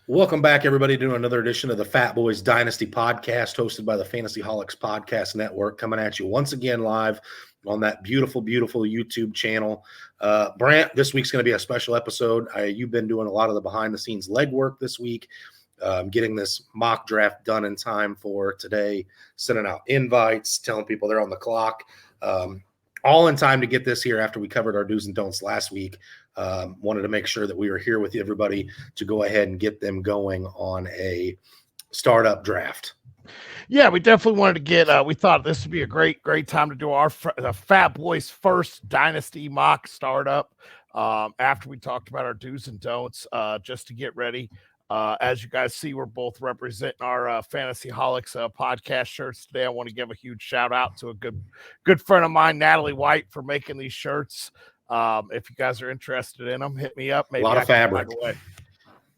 Welcome back, everybody, to another edition of the Fatboyz Dynasty podcast, hosted by the Fantasyholics Podcast Network, coming at you once again live on that beautiful, beautiful YouTube channel. Brant, this week's going to be a special episode. You've been doing a lot of the behind-the-scenes legwork this week, getting this mock draft done in time for today, sending out invites, telling people they're on the clock, all in time to get this here after we covered our do's and don'ts last week. Wanted to make sure that we were here with everybody to go ahead and get them going on a startup draft. Yeah, we definitely wanted to get, we thought this would be a great time to do the Fatboyz first dynasty mock startup after we talked about our do's and don'ts, just to get ready. As you guys see, we're both representing our Fantasyholics podcast shirts today. I want to give a huge shout out to a good friend of mine, Natalie White, for making these shirts. If you guys are interested in them, hit me up. Maybe a lot of fabric.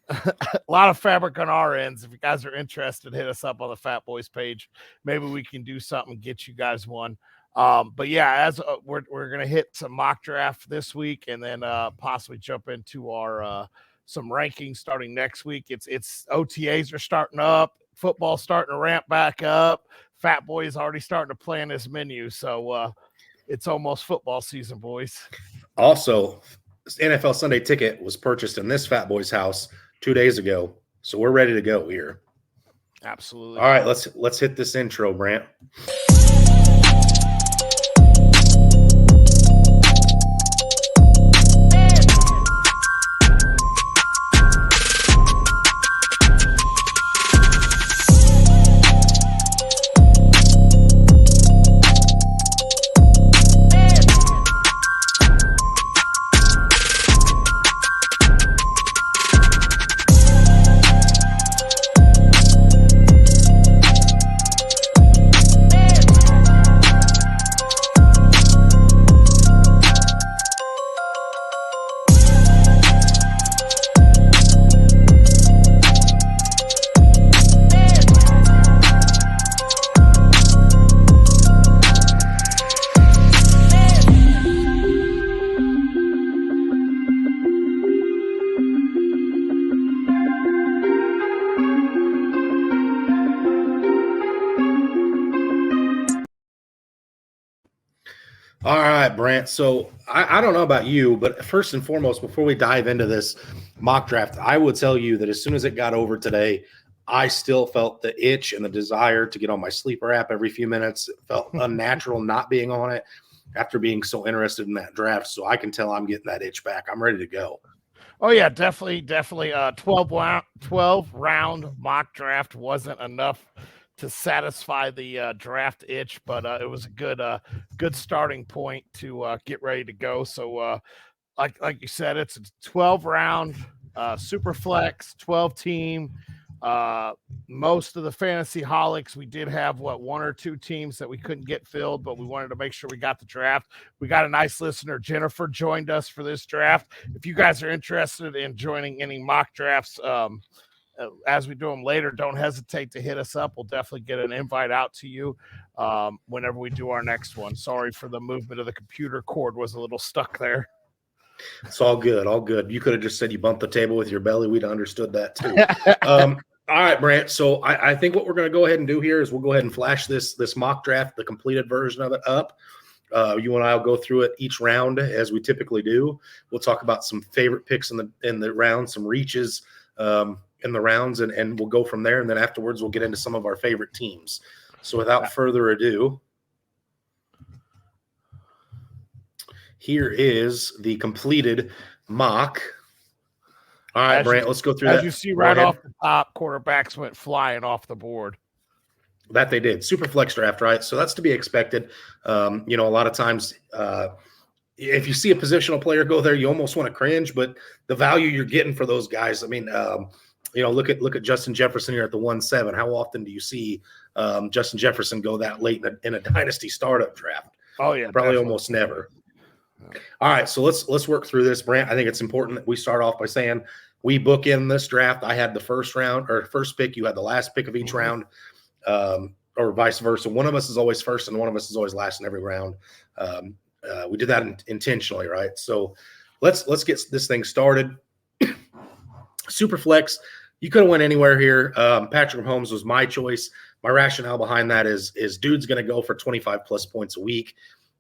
A lot of fabric on our ends. If you guys are interested, hit us up on the Fatboyz page. Maybe we can do something and get you guys one. But yeah, as we're gonna hit some mock draft this week, and then possibly jump into our some rankings starting next week. It's OTAs are starting up, football starting to ramp back up. Fatboy is already starting to plan his menu, so it's almost football season, boys. Also, NFL Sunday Ticket was purchased in this Fatboy's house 2 days ago, so we're ready to go here. Absolutely. All right, let's hit this intro, Brant. All right, Brant. So I don't know about you, but first and foremost, before we dive into this mock draft, I will tell you that as soon as it got over today, I still felt the itch and the desire to get on my sleeper app every few minutes. It felt unnatural not being on it after being so interested in that draft. So I can tell I'm getting that itch back. I'm ready to go. Oh yeah, definitely. 12 round mock draft wasn't enough to satisfy the draft itch, but it was a good starting point to get ready to go. So like you said, it's a 12 round super flex 12 team. Most of the Fantasyholics, we did have one or two teams that we couldn't get filled, but we wanted to make sure we got the draft. We got a nice listener, Jennifer, joined us for this draft. If you guys are interested in joining any mock drafts, as we do them later, don't hesitate to hit us up. We'll definitely get an invite out to you whenever we do our next one. Sorry for the movement of the computer cord was a little stuck there. It's all good, all good. You could have just said you bumped the table with your belly. We'd have understood that too. All right, Brant. So I think what we're going to go ahead and do here is we'll go ahead and flash this mock draft, the completed version of it up. You and I will go through it each round as we typically do. We'll talk about some favorite picks in the round, some reaches in the rounds, and we'll go from there. And then afterwards, we'll get into some of our favorite teams. So without further ado, here is the completed mock. All right, Brant, let's go through that. As you see right off the top, quarterbacks went flying off the board. That they did. Super flex draft, right? So that's to be expected. A lot of times if you see a positional player go there, you almost want to cringe, but the value you're getting for those guys, I mean, look at Justin Jefferson here at the 1-7. How often do you see Justin Jefferson go that late in a dynasty startup draft? Oh, yeah. Probably definitely. Almost never. All right, so let's work through this, Brant. I think it's important that we start off by saying we book in this draft. I had the first pick. You had the last pick of each round, or vice versa. One of us is always first, and one of us is always last in every round. We did that intentionally, right? So let's get this thing started. Superflex, You could have went anywhere here. Patrick Mahomes was my choice. My rationale behind that is dude's going to go for 25 plus points a week.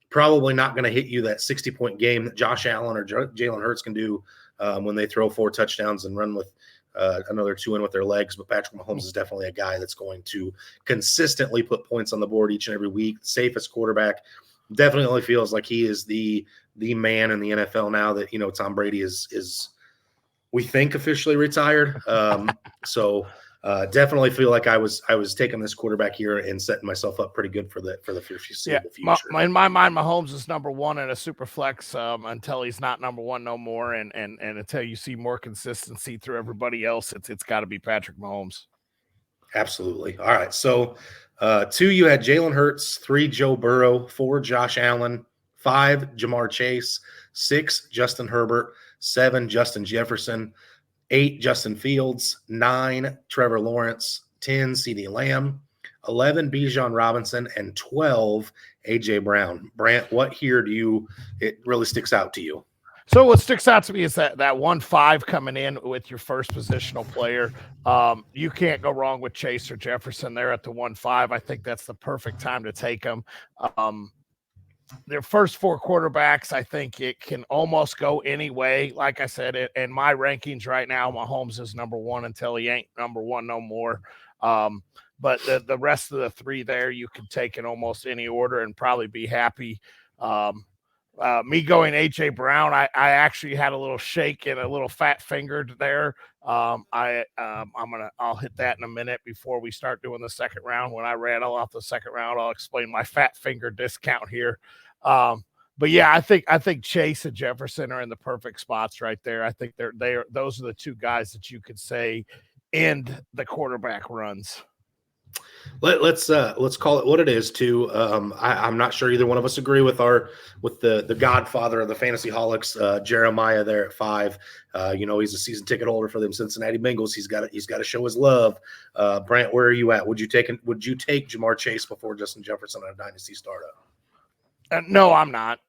Probably not going to hit you that 60-point game that Josh Allen or Jalen Hurts can do when they throw 4 touchdowns and run with another 2 in with their legs. But Patrick Mahomes is definitely a guy that's going to consistently put points on the board each and every week. Safest quarterback. Definitely feels like he is the man in the NFL now that, Tom Brady is we think officially retired. So definitely feel like I was taking this quarterback here and setting myself up pretty good for the foreseeable future. In my mind, Mahomes is number 1 in a super flex until he's not number 1 no more, and until you see more consistency through everybody else, it's got to be Patrick Mahomes. Absolutely. All right. So 2, you had Jalen Hurts, 3, Joe Burrow, 4, Josh Allen, 5, Jamar Chase, 6, Justin Herbert, 7, Justin Jefferson, 8, Justin Fields, 9, Trevor Lawrence, 10, CeeDee Lamb, 11, Bijan Robinson, and 12, A.J. Brown. Brant, what here it really sticks out to you? So what sticks out to me is that 1-5 coming in with your first positional player. You can't go wrong with Chase or Jefferson there at the 1-5. I think that's the perfect time to take them. Their first 4 quarterbacks, I think it can almost go any way. Like I said, in my rankings right now, Mahomes is number 1 until he ain't number 1 no more. But the rest of the 3 there, you can take in almost any order and probably be happy. Me going A.J. Brown, I actually had a little shake and a little fat fingered there. I'll hit that in a minute before we start doing the second round. When I rattle off the second round, I'll explain my fat finger discount here. But yeah, I think Chase and Jefferson are in the perfect spots right there. I think those are the 2 guys that you could say end the quarterback runs. Let's call it what it is too. I'm not sure either one of us agree with the godfather of the fantasy holics, Jeremiah there at 5. He's a season ticket holder for them Cincinnati Bengals. He's got to show his love. Brant, where are you at? Would you take Jamar Chase before Justin Jefferson on a dynasty startup? No, I'm not.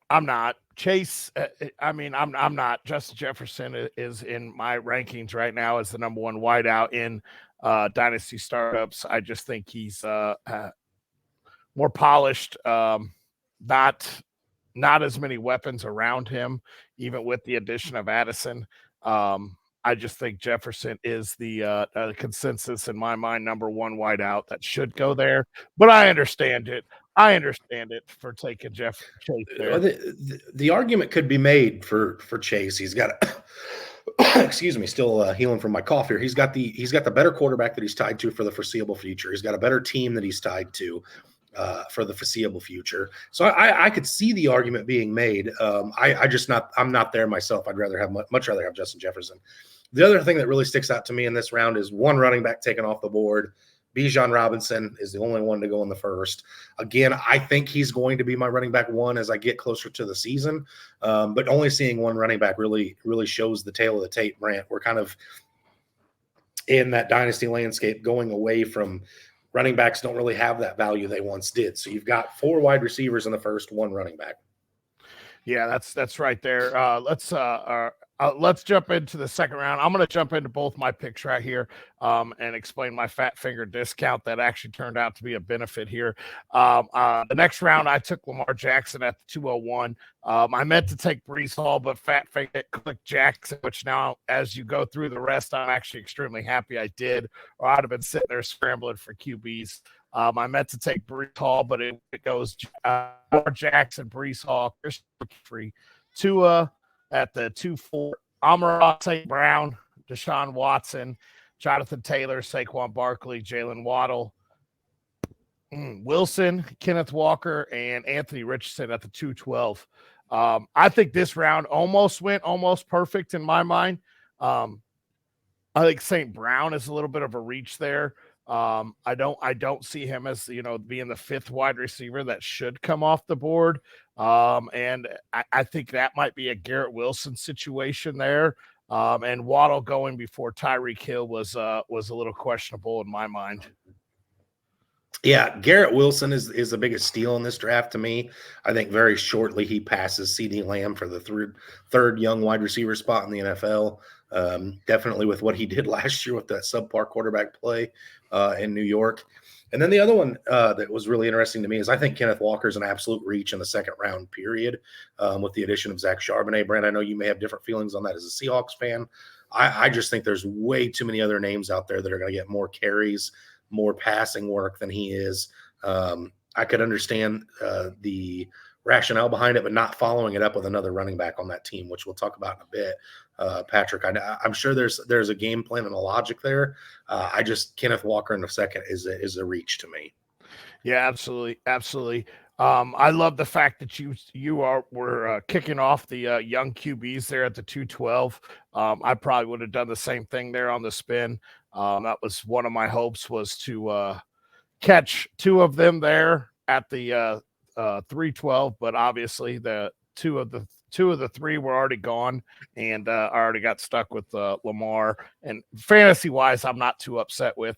Chase, I'm not. Justin Jefferson is in my rankings right now as the number 1 wideout in dynasty startups. I just think he's more polished, not as many weapons around him, even with the addition of Addison. I just think Jefferson is the consensus in my mind, number 1 wideout that should go there. But I understand it. For taking Chase there. The argument could be made for Chase. He's got excuse me, still healing from my cough here. He's got the better quarterback that he's tied to for the foreseeable future. He's got a better team that he's tied to for the foreseeable future. So I could see the argument being made. I'm not there myself. I'd much rather have Justin Jefferson. The other thing that really sticks out to me in this round is 1 running back taken off the board. Bijan Robinson is the only one to go in the first. Again, I think he's going to be my running back 1 as I get closer to the season. But only seeing 1 running back really shows the tail of the tape, Brant. We're kind of in that dynasty landscape going away from running backs don't really have that value they once did. So you've got 4 wide receivers in the first, 1 running back. Yeah, that's right there. Let's jump into the second round. I'm going to jump into both my picks right here and explain my fat finger discount that actually turned out to be a benefit here. The next round, I took Lamar Jackson at the 201. I meant to take Breece Hall, but fat finger clicked Jackson, which now, as you go through the rest, I'm actually extremely happy I did, or I'd have been sitting there scrambling for QBs. I meant to take Breece Hall, but it goes Lamar Jackson, Breece Hall, Christian McCaffrey, Tua at the 2-4, Amon-Ra St. Brown, Deshaun Watson, Jonathan Taylor, Saquon Barkley, Jalen Waddle, Wilson, Kenneth Walker, and Anthony Richardson at the 2-12. I think this round almost perfect in my mind. I think St. Brown is a little bit of a reach there. I don't see him as, being the 5th wide receiver that should come off the board. And I think that might be a Garrett Wilson situation there. And Waddle going before Tyreek Hill was a little questionable in my mind. Yeah, Garrett Wilson is the biggest steal in this draft to me. I think very shortly he passes CeeDee Lamb for the third young wide receiver spot in the NFL. Definitely with what he did last year with that subpar quarterback play in New York. And then the other one that was really interesting to me is I think Kenneth Walker is an absolute reach in the second round period with the addition of Zach Charbonnet. Brand, I know you may have different feelings on that as a Seahawks fan. I just think there's way too many other names out there that are going to get more carries, more passing work than he is. I could understand the rationale behind it, but not following it up with another running back on that team, which we'll talk about in a bit. Patrick, I'm sure there's a game plan and a logic there. I just Kenneth Walker in the second is a reach to me. Yeah, absolutely, absolutely. I love the fact that were kicking off the young QBs there at the 212. I probably would have done the same thing there on the spin. That was one of my hopes, was to catch two of them there at the 312, but obviously the two of the three were already gone, and I already got stuck with Lamar. And fantasy wise, I'm not too upset with.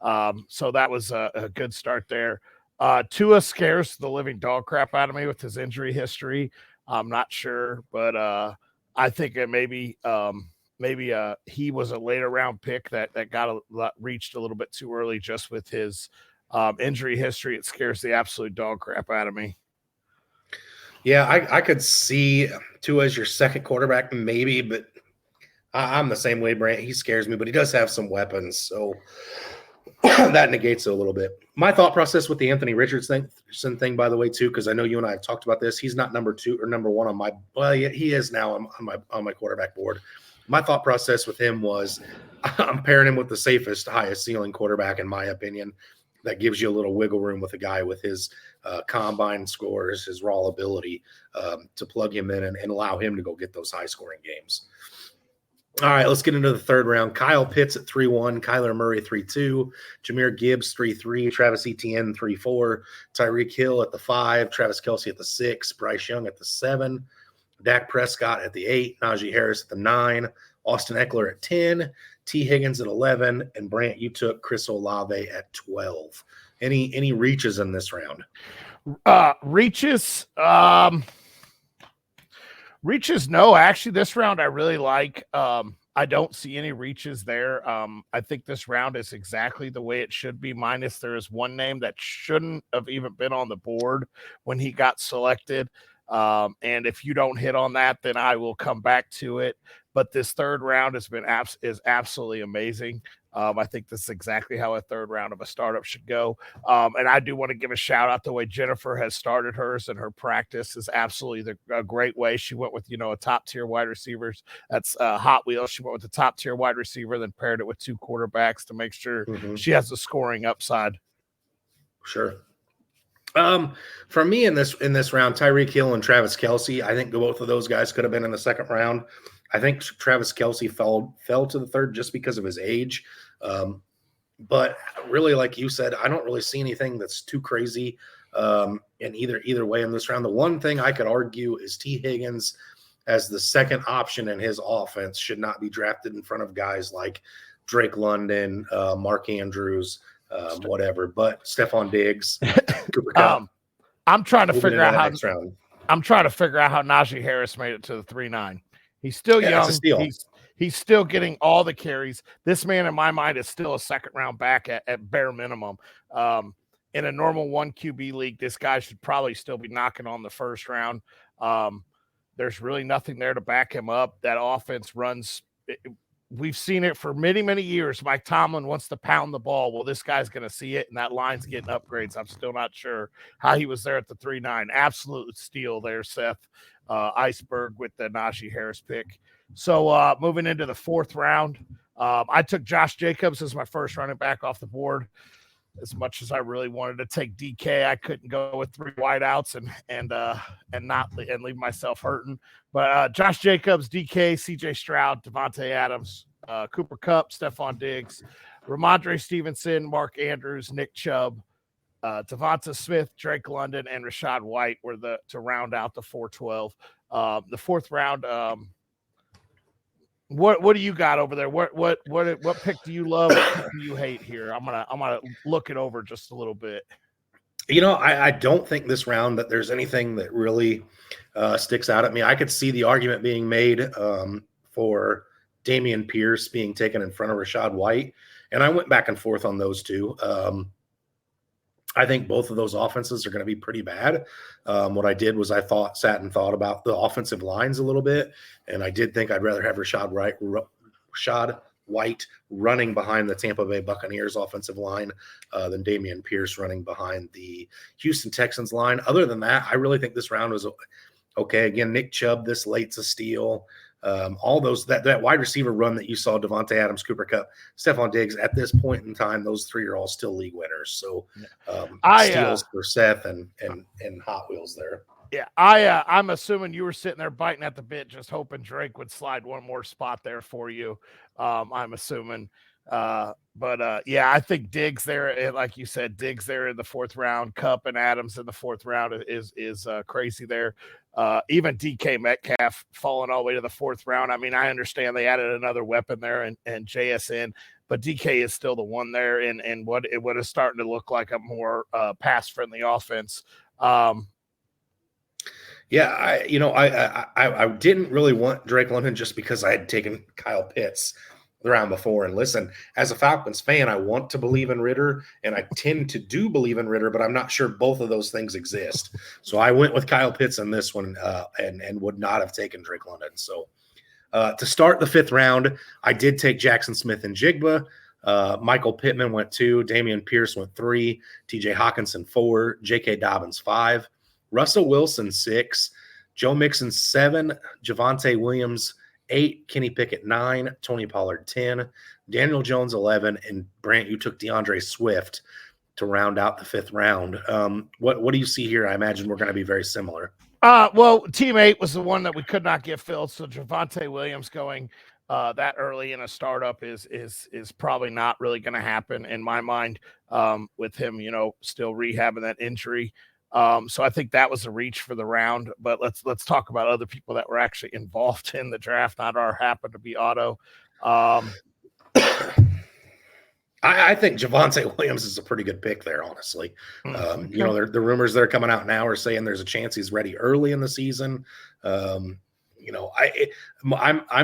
So that was a good start there. Tua scares the living dog crap out of me with his injury history. I'm not sure, but I think it maybe he was a later round pick that got reached a little bit too early just with his injury history. It scares the absolute dog crap out of me. Yeah, I could see Tua as your second quarterback, maybe, but I'm the same way, Brant. He scares me, but he does have some weapons, so that negates it a little bit. My thought process with the Anthony Richardson thing, by the way, too, because I know you and I have talked about this. He's not number 2 or number 1 on my. Well, yeah, he is now on my quarterback board. My thought process with him was I'm pairing him with the safest, highest ceiling quarterback, in my opinion. That gives you a little wiggle room with a guy with his combine scores, his raw ability to plug him in and allow him to go get those high scoring games. All right, let's get into the third round. Kyle Pitts at 3-1, Kyler Murray 3-2, Jahmyr Gibbs 3-3, Travis Etienne 3-4, Tyreek Hill at the 5, Travis Kelce at the 6, Bryce Young at the 7, Dak Prescott at the 8, Najee Harris at the 9, Austin Eckler at 10, T. Higgins at 11, and Brant, you took Chris Olave at 12. Any reaches in this round? Reaches, no. Actually, this round I really like. I don't see any reaches there. I think this round is exactly the way it should be, minus there is one name that shouldn't have even been on the board when he got selected. And if you don't hit on that, then I will come back to it. But this third round is absolutely amazing. I think this is exactly how a third round of a startup should go. And I do want to give a shout out the way Jennifer has started hers, and her practice is absolutely a great way. She went with, a top tier wide receivers. That's Hot Wheels. She went with the top tier wide receiver, then paired it with 2 quarterbacks to make sure she has the scoring upside. Sure. For me in this round, Tyreek Hill and Travis Kelce, I think both of those guys could have been in the second round. I think Travis Kelce fell to the third just because of his age. But really, like you said, I don't really see anything that's too crazy in either way in this round. The one thing I could argue is T. Higgins as the second option in his offense should not be drafted in front of guys like Drake London, Mark Andrews, whatever, but Stephon Diggs, Cooper Kupp. I'm trying to figure out how Najee Harris made it to the 3-9. He's still young. He's still getting all the carries. This man, in my mind, is still a second round back at bare minimum. In a normal 1 QB league, this guy should probably still be knocking on the first round. There's really nothing there to back him up. That offense runs. We've seen it for many, many years. Mike Tomlin wants to pound the ball. Well, this guy's going to see it, and that line's getting upgrades. I'm still not sure how he was there at the 3-9. Absolute steal there, Seth. Iceberg with the Najee Harris pick. So moving into the fourth round, I took Josh Jacobs as my first running back off the board. As much as I really wanted to take DK, I couldn't go with 3 wideouts and leave myself hurting. But Josh Jacobs, DK, CJ Stroud, Devontae Adams, Cooper Kupp, Stephon Diggs, Ramondre Stevenson, Mark Andrews, Nick Chubb, Devonta Smith, Drake London, and Rachaad White were to round out the 412. The fourth round, What do you got over there? What pick do you love? What pick do you hate here? I'm gonna look it over just a little bit. I don't think this round that there's anything that really sticks out at me. I could see the argument being made for Damian Pierce being taken in front of Rashad White, and I went back and forth on those two. I think both of those offenses are going to be pretty bad. What I did was I sat and thought about the offensive lines a little bit, and I did think I'd rather have Rashad White running behind the Tampa Bay Buccaneers offensive line than Damian Pierce running behind the Houston Texans line. Other than that, I really think this round was okay. Again, Nick Chubb this late's a steal. All those that wide receiver run that you saw, Devontae Adams, Cooper Kupp, Stephon Diggs, at this point in time, those three are all still league winners. So steals for Seth and Hot Wheels there. Yeah, I'm assuming you were sitting there biting at the bit, just hoping Drake would slide one more spot there for you. I'm assuming. Yeah, I think Diggs there, like you said, Diggs there in the fourth round, Kupp and Adams in the fourth round is crazy there. Even DK Metcalf falling all the way to the fourth round. I mean, I understand they added another weapon there and JSN, but DK is still the one there, and what is starting to look like a more pass friendly offense. Yeah, I didn't really want Drake London just because I had taken Kyle Pitts the round before. And listen, as a Falcons fan, I want to believe in Ritter, and I tend to do believe in Ritter, but I'm not sure both of those things exist. So I went with Kyle Pitts in this one and would not have taken Drake London. So to start the fifth round, I did take Jackson Smith and Jigba. Michael Pittman went 2, Damian Pierce went 3, TJ Hawkinson 4, J.K. Dobbins 5, Russell Wilson 6, Joe Mixon 7, Javonte Williams 8, Kenny Pickett 9, Tony Pollard 10, Daniel Jones 11, and Brant, you took DeAndre Swift to round out the fifth round. What do you see here? I imagine we're going to be very similar. Well, team 8 was the one that we could not get filled, so Javonte Williams going that early in a startup is probably not really going to happen in my mind, with him, still rehabbing that injury. So I think that was a reach for the round, but let's talk about other people that were actually involved in the draft, not our happened to be Otto. I think Javonte Williams is a pretty good pick there, honestly. Okay. The rumors that are coming out now are saying there's a chance he's ready early in the season. I'm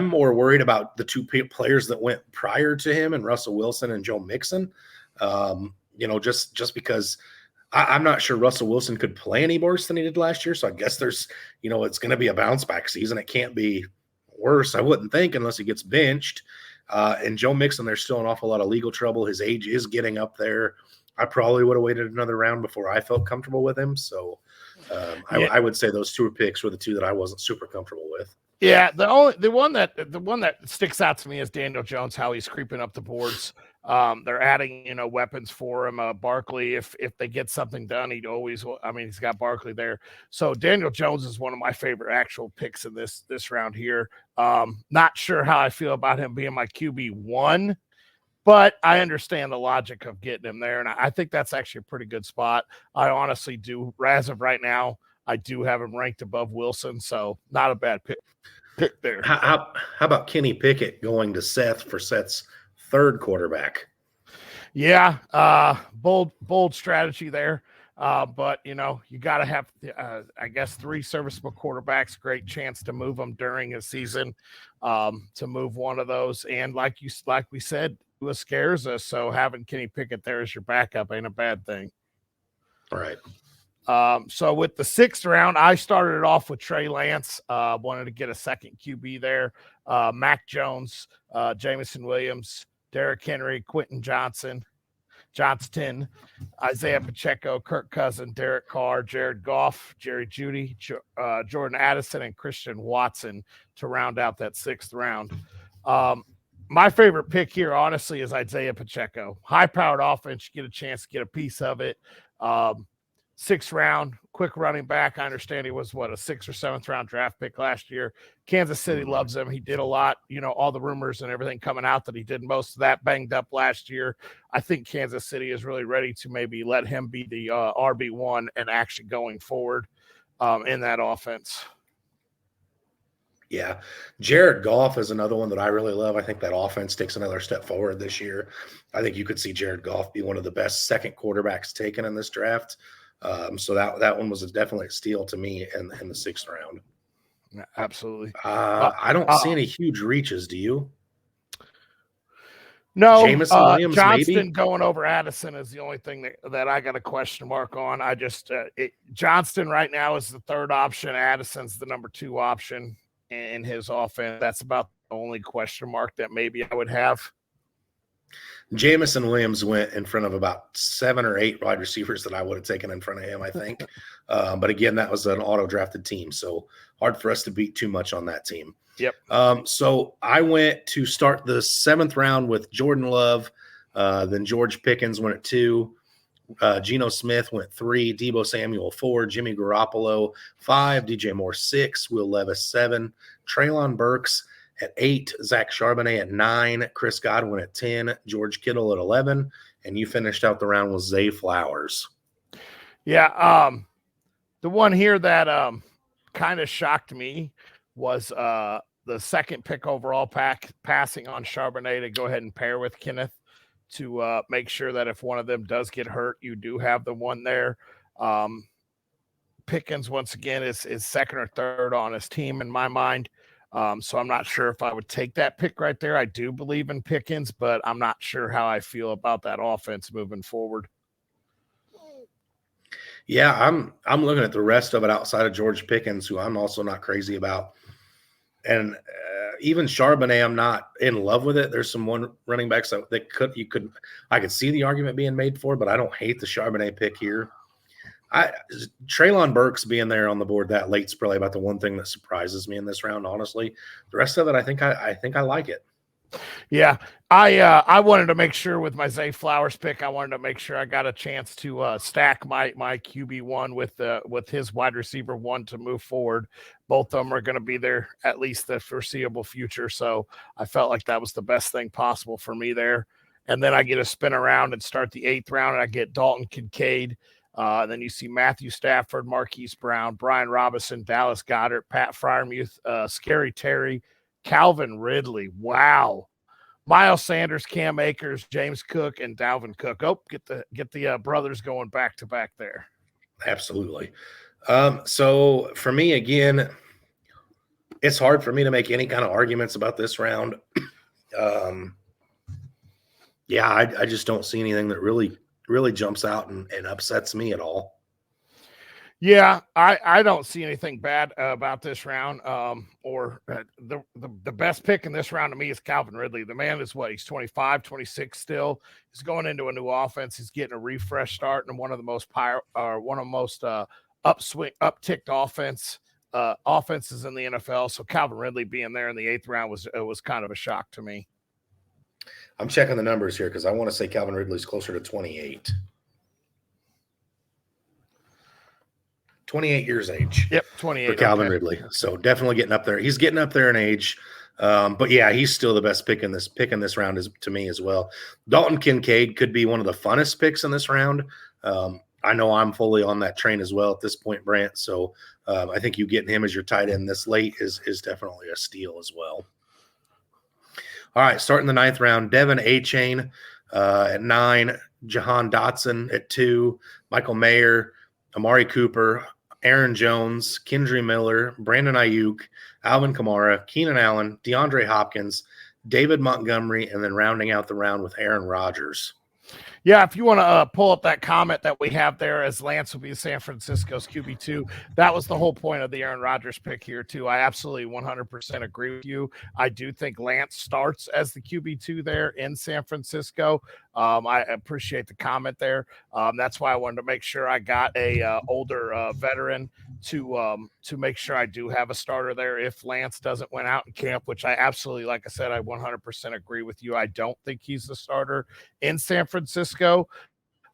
more worried about the two players that went prior to him and Russell Wilson and Joe Mixon. Just because I'm not sure Russell Wilson could play any worse than he did last year. So I guess there's, it's going to be a bounce back season. It can't be worse, I wouldn't think, unless he gets benched. And Joe Mixon, there's still an awful lot of legal trouble. His age is getting up there. I probably would have waited another round before I felt comfortable with him. So I would say those two picks were the two that I wasn't super comfortable with. Yeah, the one that sticks out to me is Daniel Jones, how he's creeping up the boards. They're adding, weapons for him. Barkley, if they get something done, he's got Barkley there. So Daniel Jones is one of my favorite actual picks in this round here. Not sure how I feel about him being my QB1, but I understand the logic of getting him there. And I think that's actually a pretty good spot. I honestly do, as of right now, I do have him ranked above Wilson. So not a bad pick there. How about Kenny Pickett going to Seth for Seth's third quarterback? Yeah, bold strategy there. But you got to have, I guess, 3 serviceable quarterbacks. Great chance to move them during a season, to move one of those. And like we said, it scares us. So having Kenny Pickett there as your backup ain't a bad thing. All right. So with the 6th round, I started it off with Trey Lance. Wanted to get a second QB there. Mac Jones, Jameson Williams, Derrick Henry, Quentin Johnston, Isaiah Pacheco, Kirk Cousins, Derek Carr, Jared Goff, Jerry Jeudy, Jordan Addison, and Christian Watson to round out that 6th round. My favorite pick here, honestly, is Isaiah Pacheco. High-powered offense, you get a chance to get a piece of it. 6th round, quick running back. I understand he was, a 6th or 7th round draft pick last year. Kansas City loves him. He did a lot, all the rumors and everything coming out that he did most of that banged up last year. I think Kansas City is really ready to maybe let him be the RB1 and actually going forward in that offense. Yeah. Jared Goff is another one that I really love. I think that offense takes another step forward this year. I think you could see Jared Goff be one of the best second quarterbacks taken in this draft. So that one was definitely a steal to me in the 6th round. Yeah, absolutely. I don't see any huge reaches. Do you? No, Jameson Williams, Johnston maybe? going over Addison is the only thing that I got a question mark on. I just Johnston right now is the 3rd option. Addison's the number 2 option in his offense. That's about the only question mark that maybe I would have. Jameson Williams went in front of about 7 or 8 wide receivers that I would have taken in front of him, I think. But again, that was an auto-drafted team, so hard for us to beat too much on that team. Yep. So I went to start the 7th round with Jordan Love. Then George Pickens went at 2. Geno Smith went 3. Deebo Samuel 4. Jimmy Garoppolo 5. DJ Moore 6. Will Levis 7. Treylon Burks at 8. Zach Charbonnet at 9. Chris Godwin at 10. George Kittle at 11. And you finished out the round with Zay Flowers. Yeah. The one here that kind of shocked me was the 2nd pick overall passing on Charbonnet to go ahead and pair with Kenneth to make sure that if one of them does get hurt, you do have the one there. Pickens, once again, is 2nd or 3rd on his team in my mind. So I'm not sure if I would take that pick right there. I do believe in Pickens, but I'm not sure how I feel about that offense moving forward. Yeah, I'm looking at the rest of it outside of George Pickens, who I'm also not crazy about. And even Charbonnet, I'm not in love with it. There's some one running backs that I could see the argument being made for, but I don't hate the Charbonnet pick here. Treylon Burks being there on the board that late is probably about the one thing that surprises me in this round, honestly. The rest of it, I think I like it. Yeah, I wanted to make sure with my Zay Flowers pick, I wanted to make sure I got a chance to stack my QB1 with his wide receiver 1 to move forward. Both of them are going to be there at least the foreseeable future, so I felt like that was the best thing possible for me there. And then I get a spin around and start the 8th round, and I get Dalton Kincaid. And then you see Matthew Stafford, Marquise Brown, Brian Robinson, Dallas Goedert, Pat Freiermuth, Scary Terry, Calvin Ridley. Wow. Miles Sanders, Cam Akers, James Cook, and Dalvin Cook. Oh, get the brothers going back to back there. Absolutely. So for me, again, it's hard for me to make any kind of arguments about this round. I just don't see anything that really jumps out and upsets me at all. Yeah, I don't see anything bad about this round. The best pick in this round to me is Calvin Ridley. The man is what? He's 25, 26 still. He's going into a new offense. He's getting a refresh start and one of the most upticked offenses in the NFL. So Calvin Ridley being there in the 8th round was kind of a shock to me. I'm checking the numbers here because I want to say Calvin Ridley's closer to 28. 28 years age. Yep, 28 for Calvin Ridley. So definitely getting up there. He's getting up there in age. But yeah, he's still the best pick in this round to me as well. Dalton Kincaid could be one of the funnest picks in this round. I know I'm fully on that train as well at this point, Brant. So I think you getting him as your tight end this late is definitely a steal as well. All right, starting the 9th round, Devin Achane at 9, Jahan Dotson at 2, Michael Mayer, Amari Cooper, Aaron Jones, Kendry Miller, Brandon Ayuk, Alvin Kamara, Keenan Allen, DeAndre Hopkins, David Montgomery, and then rounding out the round with Aaron Rodgers. Yeah, if you want to pull up that comment that we have there as Lance will be San Francisco's QB2, that was the whole point of the Aaron Rodgers pick here too. I absolutely 100% agree with you. I do think Lance starts as the QB2 there in San Francisco. I appreciate the comment there. That's why I wanted to make sure I got a older veteran to make sure I do have a starter there if Lance doesn't win out in camp, which I absolutely, like I said, I 100% agree with you. I don't think he's the starter in San Francisco.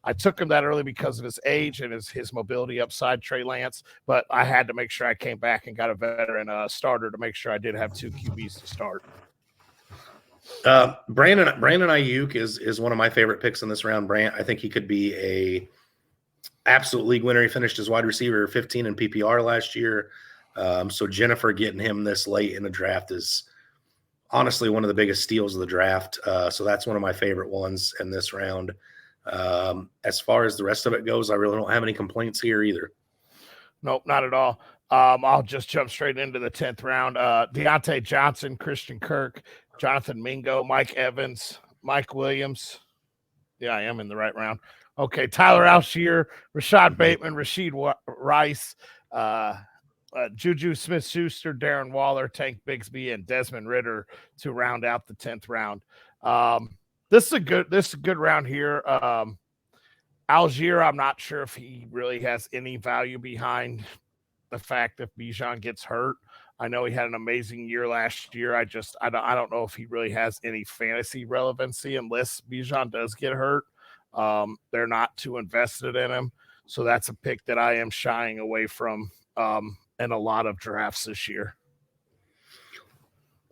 I took him that early because of his age and his mobility upside, Trey Lance, but I had to make sure I came back and got a veteran starter to make sure I did have 2 QBs to start. Brandon Ayuk is one of my favorite picks in this round, Brant. I think he could be a absolute league winner. He finished as wide receiver 15 in PPR last year. So Jennifer getting him this late in the draft is honestly one of the biggest steals of the draft. So that's one of my favorite ones in this round. As far as the rest of it goes, I really don't have any complaints here either. Nope, not at all. I'll just jump straight into the 10th round. Deontay Johnson, Christian Kirk, Jonathan Mingo, Mike Evans, Mike Williams. Yeah, I am in the right round. Okay, Tyler Algier, Rashad Bateman, Rasheed Rice, Juju Smith-Schuster, Darren Waller, Tank Bigsby, and Desmond Ridder to round out the 10th round. This is a good round here. Algier, I'm not sure if he really has any value behind the fact that Bijan gets hurt. I know he had an amazing year last year. I don't know if he really has any fantasy relevancy unless Bijan does get hurt. They're not too invested in him. So that's a pick that I am shying away from in a lot of drafts this year.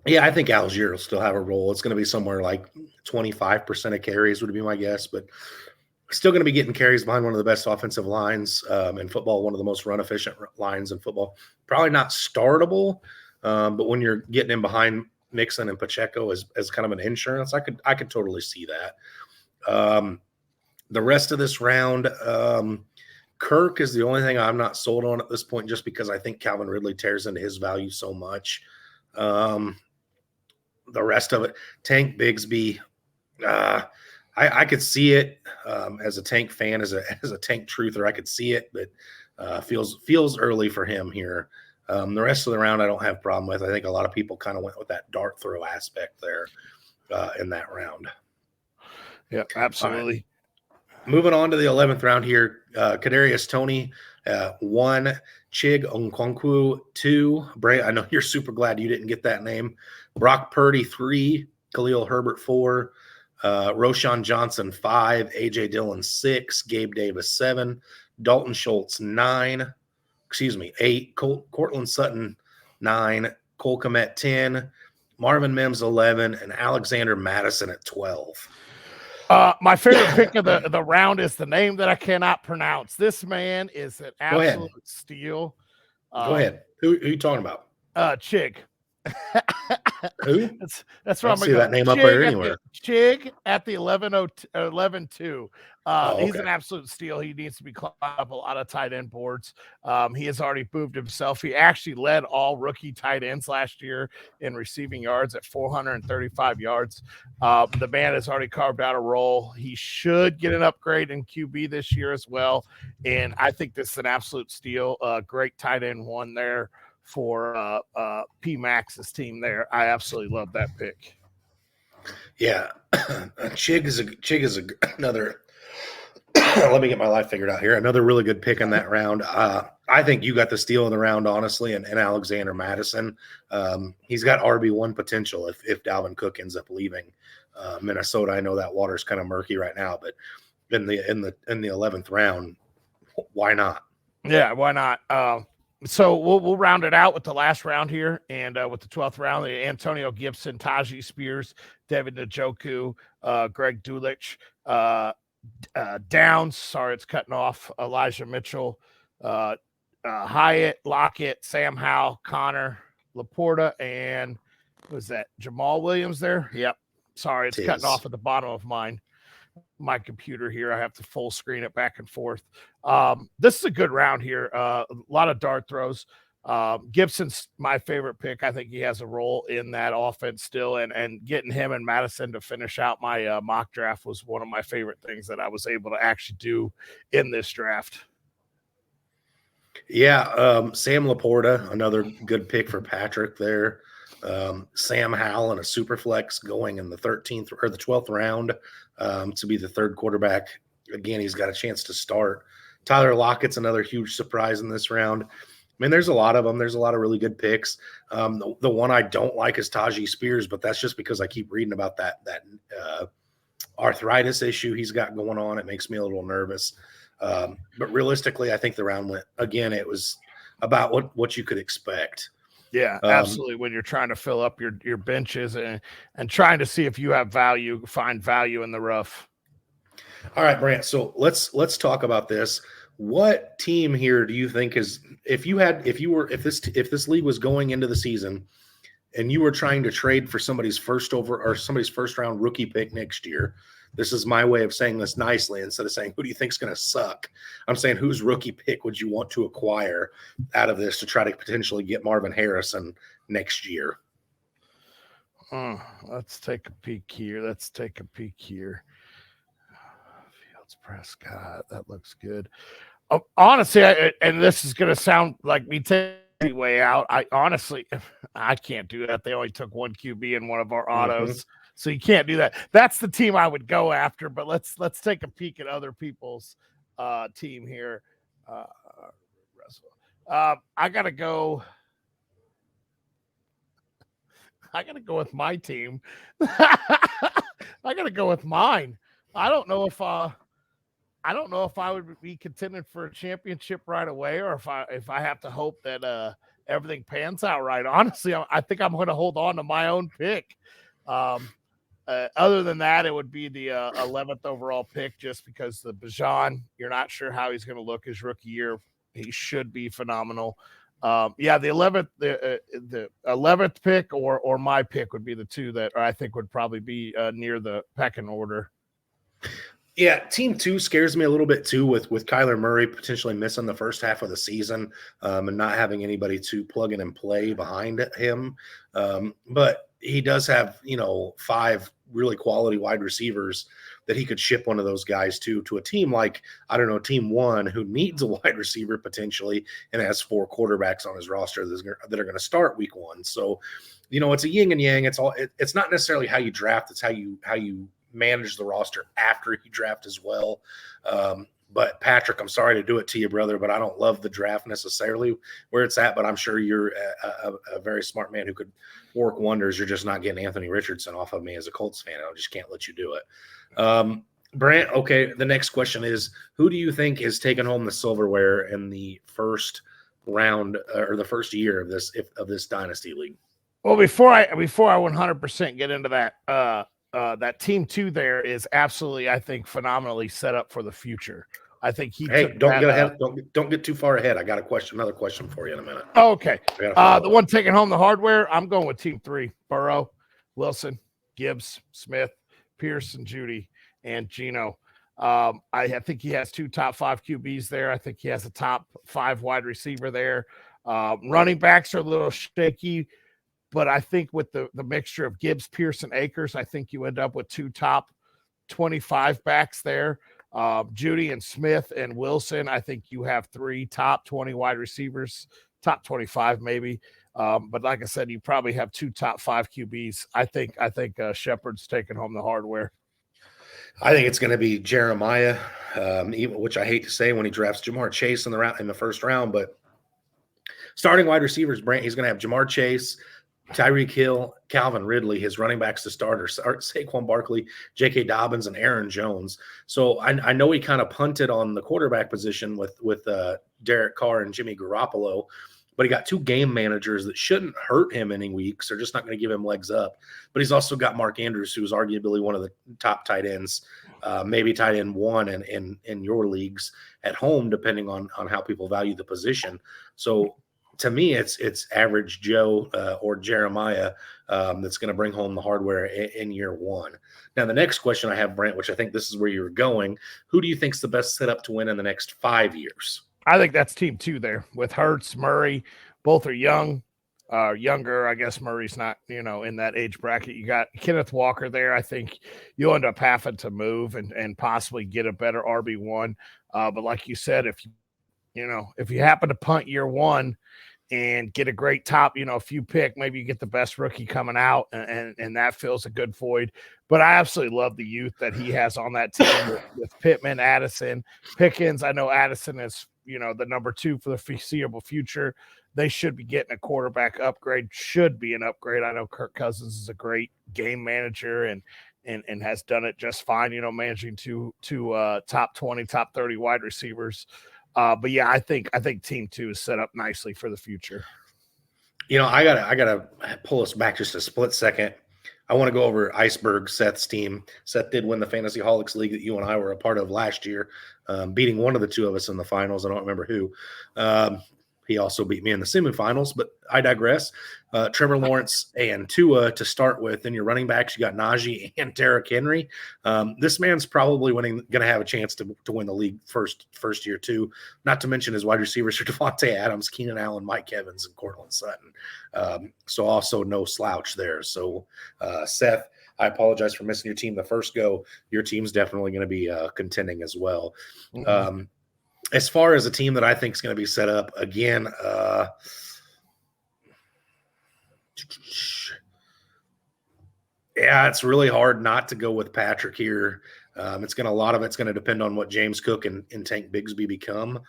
Yeah, I think Algier will still have a role. It's going to be somewhere like 25% of carries would be my guess, but still going to be getting carries behind one of the best offensive lines in football, one of the most run-efficient lines in football. Probably not startable, but when you're getting in behind Mixon and Pacheco as kind of an insurance, I could totally see that. The rest of this round, Kirk is the only thing I'm not sold on at this point, just because I think Calvin Ridley tears into his value so much. The rest of it, Tank Bigsby, I could see it as a Tank fan, as a Tank truther. I could see it, but feels early for him here. The rest of the round, I don't have a problem with. I think a lot of people kind of went with that dart throw aspect there in that round. Yeah, absolutely. Right. Moving on to the 11th round here, Kadarius Toney 1, Chig Okonkwo 2. Bray, I know you're super glad you didn't get that name. Brock Purdy 3, Khalil Herbert 4. Roshan Johnson 5, AJ Dillon 6, Gabe Davis 7, Dalton Schultz 8, Cortland Sutton 9, Cole Kmet 10, Marvin Mims 11, and Alexander Madison at 12. My favorite pick of the round is the name that I cannot pronounce. This man is an absolute steal. Go ahead. Who are you talking about? Chig. Who? That's where I'm going to see that name up there anywhere. Chig at the 11-2. Okay. He's an absolute steal. He needs to be climbing up a lot of tight end boards. He has already moved himself. He actually led all rookie tight ends last year in receiving yards at 435 yards. The man has already carved out a role. He should get an upgrade in QB this year as well. And I think this is an absolute steal. Great tight end one there for P Max's team there. I absolutely love that pick. Yeah. Chig is another let me get my life figured out here. Another really good pick in that round. I think you got the steal in the round, honestly, and Alexander Madison. He's got RB1 potential if Dalvin Cook ends up leaving Minnesota. I know that water's kind of murky right now, but in the 11th round, why not? Yeah, why not? So we'll round it out with the last round here, and with the 12th round, Antonio Gibson, Tajee Spears, David Njoku, Greg Dulcich, Downs. Sorry, it's cutting off. Elijah Mitchell, Hyatt, Lockett, Sam Howell, Connor, Laporta, and was that Jamal Williams there? Yep. Sorry, it's cutting off at the bottom of my computer here. I have to full screen it back and forth. This is a good round here. A lot of dart throws. Gibson's my favorite pick. I think he has a role in that offense still, and getting him and Madison to finish out my mock draft was one of my favorite things that I was able to actually do in this draft. Yeah, Sam Laporta, another good pick for Patrick there. Sam Howell and a super flex going in the 13th or the 12th round to be the third quarterback. Again, he's got a chance to start. Tyler Lockett's another huge surprise in this round. I mean, there's a lot of them. There's a lot of really good picks. The one I don't like is Tajee Spears, but that's just because I keep reading about that arthritis issue he's got going on. It makes me a little nervous. But realistically, I think the round went, again, it was about what you could expect. Yeah, absolutely. When you're trying to fill up your benches and trying to see if you have value, find value in the rough. All right, Brant. So let's talk about this. What team here do you think is, if this league was going into the season and you were trying to trade for somebody's first round rookie pick next year? This is my way of saying this nicely. Instead of saying, who do you think is going to suck? I'm saying, whose rookie pick would you want to acquire out of this to try to potentially get Marvin Harrison next year? Let's take a peek here. Fields, Prescott. That looks good. Honestly, and this is going to sound like me taking way out. I can't do that. They only took one QB in one of our autos. So you can't do that. That's the team I would go after, but let's take a peek at other people's team here. I gotta go with my team. I gotta go with mine. I don't know if I would be contending for a championship right away, or if I have to hope that everything pans out right. Honestly, I think I'm going to hold on to my own pick. Other than that, it would be the 11th overall pick, just because the Bijan, you're not sure how he's going to look his rookie year. He should be phenomenal. The 11th pick or my pick would be the two that I think would probably be near the pecking order. Yeah, team 2 scares me a little bit too, with Kyler Murray potentially missing the first half of the season and not having anybody to plug in and play behind him. But he does have, 5 really quality wide receivers that he could ship one of those guys to a team like, I don't know, team 1 who needs a wide receiver potentially and has 4 quarterbacks on his roster that are going to start week 1. So, it's a yin and yang. It's not necessarily how you draft. It's how you manage the roster after you draft as well. But Patrick, I'm sorry to do it to you, brother, but I don't love the draft necessarily where it's at, but I'm sure you're a very smart man who could work wonders. You're just not getting Anthony Richardson off of me as a Colts fan. I just can't let you do it. Brant, okay, the next question is, who do you think is taking home the silverware in the first round or the first year of this dynasty league? Well, before I 100% get into that, that team 2 there is absolutely, I think, phenomenally set up for the future. I think don't get ahead. Don't get too far ahead. I got another question for you in a minute. Oh, okay. The one taking home the hardware, I'm going with team 3: Burrow, Wilson, Gibbs, Smith, Pierce, and Judy, and Geno. I think he has 2 top 5 QBs there. I think he has a top 5 wide receiver there. Running backs are a little shaky, but I think with the mixture of Gibbs, Pierce, and Akers, I think you end up with 2 top 25 backs there. Judy and Smith and Wilson, I think you have 3 top 20 wide receivers, top 25 maybe. But like I said, you probably have 2 top 5 QBs. I think Shepard's taking home the hardware. I think it's going to be Jeremiah, which I hate to say when he drafts Jamar Chase in the first round. But starting wide receivers, Brant, he's going to have Jamar Chase, Tyreek Hill, Calvin Ridley, his running backs to start, Saquon Barkley, J.K. Dobbins, and Aaron Jones. So I know he kind of punted on the quarterback position with Derek Carr and Jimmy Garoppolo, but he got 2 game managers that shouldn't hurt him any weeks. They're just not going to give him legs up. But he's also got Mark Andrews, who's arguably one of the top tight ends, maybe tight end 1 in your leagues at home, depending on how people value the position. So to me, it's average Joe or Jeremiah that's going to bring home the hardware in year 1. Now, the next question I have, Brent, which I think this is where you're going, who do you think is the best setup to win in the next 5 years? I think that's team 2 there with Hurts, Murray. Both are young, younger. I guess Murray's not, in that age bracket. You got Kenneth Walker there. I think you'll end up having to move and possibly get a better RB1. But like you said, if you happen to punt year 1 and get a great top, few pick, maybe you get the best rookie coming out and that fills a good void. But I absolutely love the youth that he has on that team with Pittman, Addison, Pickens. I know Addison is, the number 2 for the foreseeable future. They should be getting a quarterback upgrade, should be an upgrade. I know Kirk Cousins is a great game manager and has done it just fine, managing two top 20, top 30 wide receivers. But yeah, I think team 2 is set up nicely for the future. I gotta pull us back just a split second. I want to go over Iceberg, Seth's team. Seth did win the Fantasy Holics League that you and I were a part of last year, beating one of the two of us in the finals. I don't remember who. He also beat me in the semifinals, but I digress. Trevor Lawrence and Tua to start with. In your running backs, you got Najee and Derrick Henry. This man's probably going to have a chance to win the league first year too. Not to mention his wide receivers are Devontae Adams, Keenan Allen, Mike Evans, and Cortland Sutton. So also no slouch there. So Seth, I apologize for missing your team the first go. Your team's definitely going to be contending as well. Mm-hmm. As far as a team that I think is going to be set up, again, yeah, it's really hard not to go with Patrick here. A lot of it's going to depend on what James Cook and Tank Bigsby become.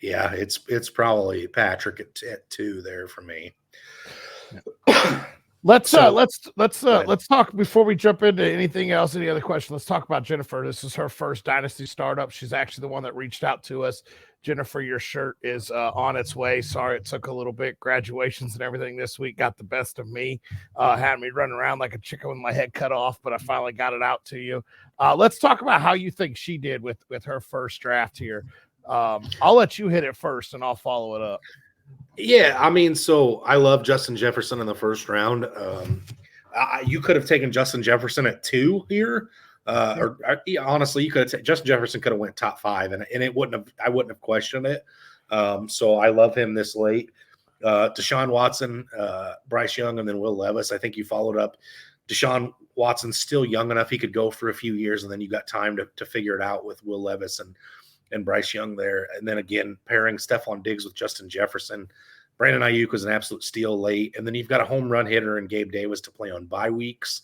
Yeah, it's probably Patrick at 2 there for me. Let's talk before we jump into anything else. Any other question? Let's talk about Jennifer. This is her first Dynasty startup. She's actually the one that reached out to us. Jennifer, your shirt is on its way. Sorry it took a little bit. Graduations and everything this week got the best of me. Had me running around like a chicken with my head cut off, but I finally got it out to you. Let's talk about how you think she did with her first draft here. I'll let you hit it first, and I'll follow it up. Yeah, I mean, so I love Justin Jefferson in the first round. You could have taken Justin Jefferson at 2 here, honestly, you could have Justin Jefferson could have went top 5, and I wouldn't have questioned it. So I love him this late. Deshaun Watson, Bryce Young, and then Will Levis. I think you followed up. Deshaun Watson's still young enough; he could go for a few years, and then you got time to figure it out with Will Levis and Bryce Young there. And then again, pairing Stephon Diggs with Justin Jefferson. Brandon Ayuk was an absolute steal late. And then you've got a home run hitter and Gabe Davis to play on bye weeks.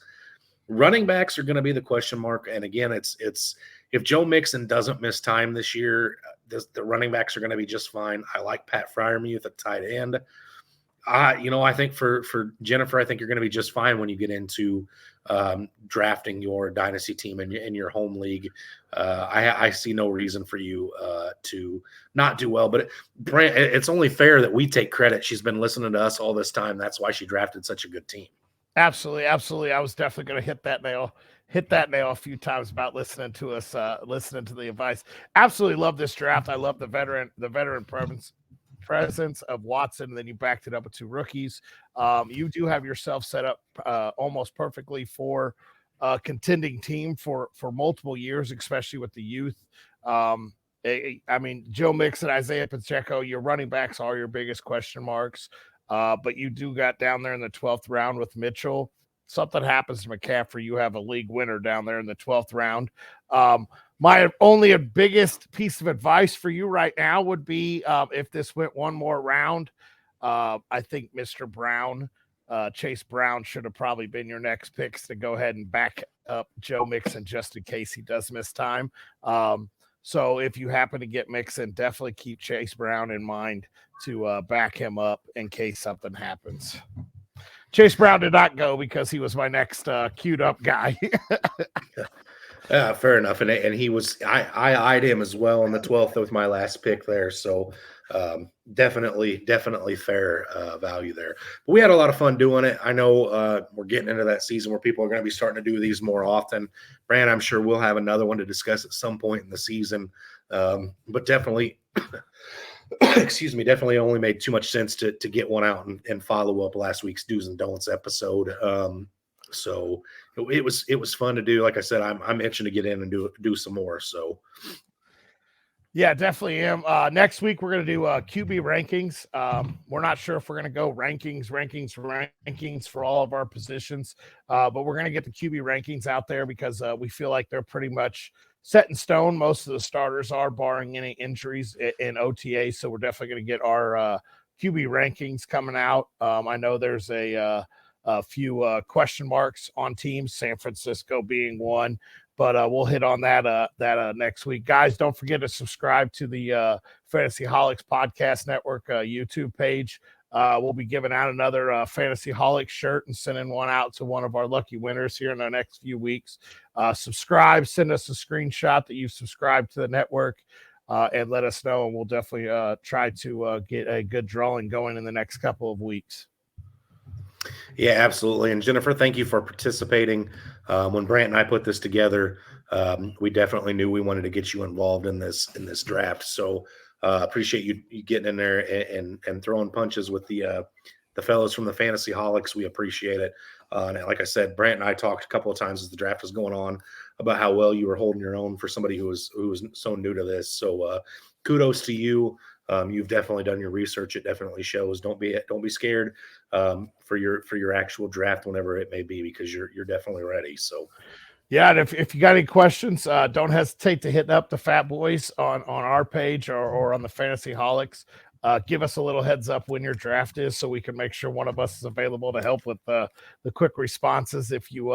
Running backs are going to be the question mark. And again, it's if Joe Mixon doesn't miss time this year, the running backs are going to be just fine. I like Pat Freiermuth at tight end. I think for Jennifer, I think you're going to be just fine when you get into drafting your dynasty team in your home league. I see no reason for you to not do well. But Brant, it's only fair that we take credit. She's been listening to us all this time. That's why she drafted such a good team. Absolutely. I was definitely going to hit that nail a few times about listening to us, listening to the advice. Absolutely love this draft. I love the veteran presence of Watson, and then you backed it up with 2 rookies. You do have yourself set up almost perfectly for a contending team for multiple years, especially with the youth. I mean, Joe Mixon, Isaiah Pacheco, your running backs are your biggest question marks. But you do got down there in the 12th round with Mitchell. Something happens to McCaffrey, you have a league winner down there in the 12th round. My only biggest piece of advice for you right now would be if this went one more round, I think Mr. Brown, Chase Brown should have probably been your next picks to go ahead and back up Joe Mixon just in case he does miss time. So if you happen to get Mixon, definitely keep Chase Brown in mind to back him up in case something happens. Chase Brown did not go because he was my next queued up guy. Fair enough. And he was, I eyed him as well in the 12th with my last pick there. So definitely fair value there. But we had a lot of fun doing it. I know we're getting into that season where people are going to be starting to do these more often. Brand, I'm sure we'll have another one to discuss at some point in the season. But definitely, definitely only made too much sense to get one out and follow up last week's Do's and Don'ts episode. So it was fun to do. Like I said, I'm itching to get in and do some more. So yeah, definitely am. Next week we're going to do QB rankings. We're not sure if we're going to go rankings for all of our positions, but we're going to get the QB rankings out there because we feel like they're pretty much set in stone. Most of the starters are, barring any injuries in OTA. So we're definitely going to get our QB rankings coming out. I know there's a few question marks on teams, San Francisco being one, but we'll hit on that next week. Guys, don't forget to subscribe to the Fantasy Holics Podcast Network YouTube page. We'll be giving out another Fantasy Holics shirt and sending one out to one of our lucky winners here in the next few weeks. Subscribe, send us a screenshot that you've subscribed to the network, and let us know, and we'll definitely try to get a good drawing going in the next couple of weeks. Yeah, absolutely. And Jennifer, thank you for participating. When Brant and I put this together, we definitely knew we wanted to get you involved in this draft. So appreciate you getting in there and throwing punches with the fellows from the Fantasy Holics. We appreciate it. And like I said, Brant and I talked a couple of times as the draft was going on about how well you were holding your own for somebody who was so new to this. So kudos to you. You've definitely done your research. It definitely shows. Don't be scared for your actual draft whenever it may be, because you're definitely ready. So Yeah, and if you got any questions, don't hesitate to hit up the Fatboyz on our page or on the Fantasy Holics. Give us a little heads up when your draft is, so we can make sure one of us is available to help with the quick responses if you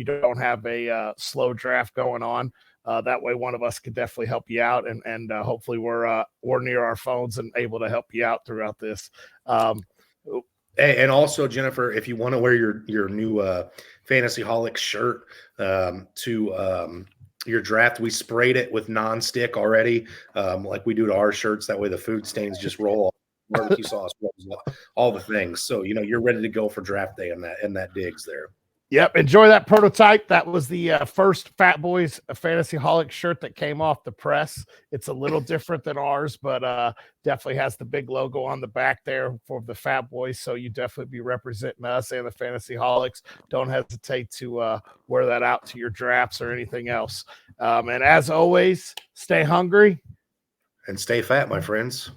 don't have a slow draft going on. That way, one of us could definitely help you out, and hopefully we're near our phones and able to help you out throughout this. and also, Jennifer, if you want to wear your new Fantasy Holics shirt to your draft, we sprayed it with non-stick already, like we do to our shirts. That way the food stains just roll off. Barbecue sauce, all the things. So you're ready to go for draft day in that digs there. Yep, enjoy that prototype. That was the first Fatboyz Fantasy Holic shirt that came off the press. It's a little different than ours, but definitely has the big logo on the back there for the Fatboyz. So you definitely be representing us and the Fantasy Holics. Don't hesitate to wear that out to your drafts or anything else. And as always, stay hungry and stay fat, my friends.